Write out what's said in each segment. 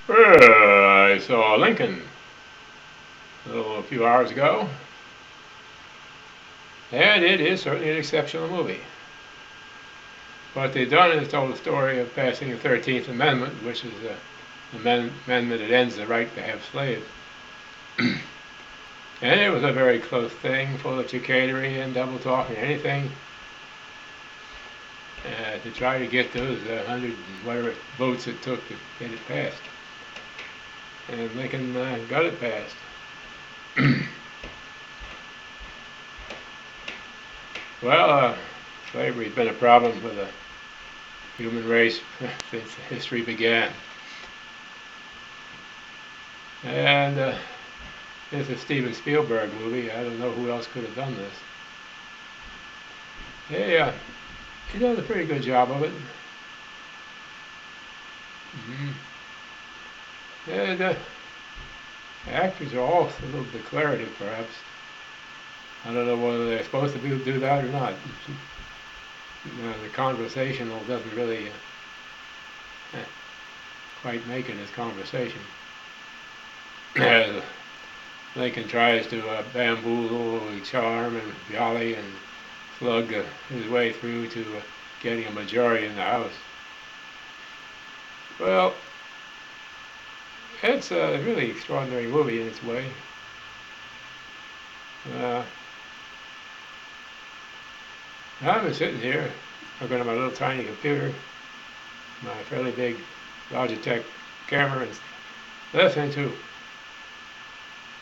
Well, I saw Lincoln a few hours ago, and it is certainly an exceptional movie. What they've done is told the story of passing the 13th Amendment, which is an amendment that ends the right to have slaves. And it was a very close thing, full of chicanery and double talk and anything to try to get those 100 whatever votes it took to get it passed. And Lincoln got it passed. Well, slavery's been a problem for the human race since history began. And it's a Steven Spielberg movie. I don't know who else could have done this. He does a pretty good job of it. And the actors are all a little declarative, perhaps. I don't know whether they're supposed to do that or not. The conversational doesn't really quite make it as conversation. Lincoln tries to bamboozle, charm, and jolly, and slug his way through to getting a majority in the House. Well, it's a really extraordinary movie in its way. I've been sitting here looking at my little tiny computer, my fairly big Logitech camera, and listening to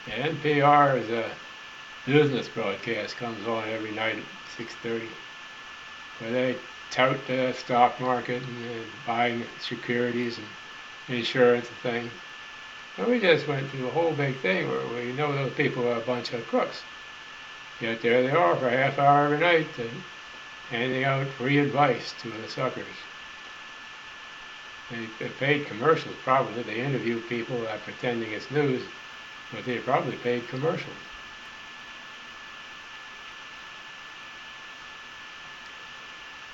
NPR's business broadcast comes on every night at 6:30, where they tout the stock market and buying securities and insurance and things. And we just went through a whole big thing where we know those people are a bunch of crooks. Yet there they are for a half hour every night handing out free advice to the suckers. They paid commercials, probably. They interview people pretending it's news, but they probably paid commercials.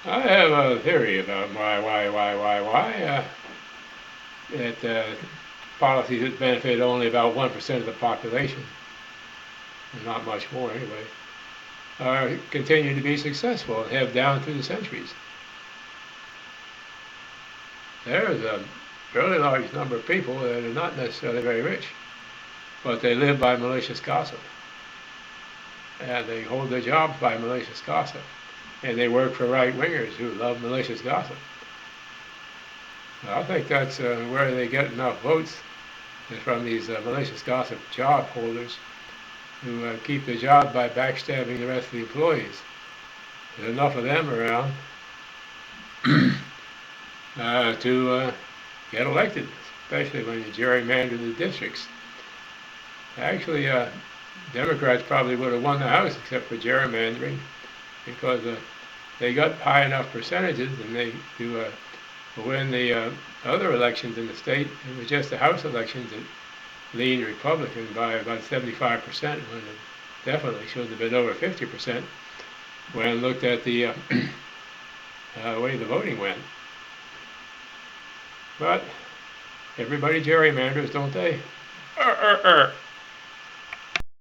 I have a theory about why that policies that benefit only about 1% of the population, and not much more anyway, continue to be successful and have down through the centuries. There's a fairly large number of people that are not necessarily very rich, but they live by malicious gossip. And they hold their jobs by malicious gossip. And they work for right-wingers who love malicious gossip. I think that's where they get enough votes, is from these malicious gossip job holders who keep their job by backstabbing the rest of the employees. There's enough of them around to get elected, especially when you gerrymander the districts. Actually, Democrats probably would have won the House except for gerrymandering, because they got high enough percentages, and they to win the other elections in the state. It was just the House elections that leaned Republican by about 75%, when it definitely should have been over 50% when looked at the way the voting went. But everybody gerrymanders, don't they?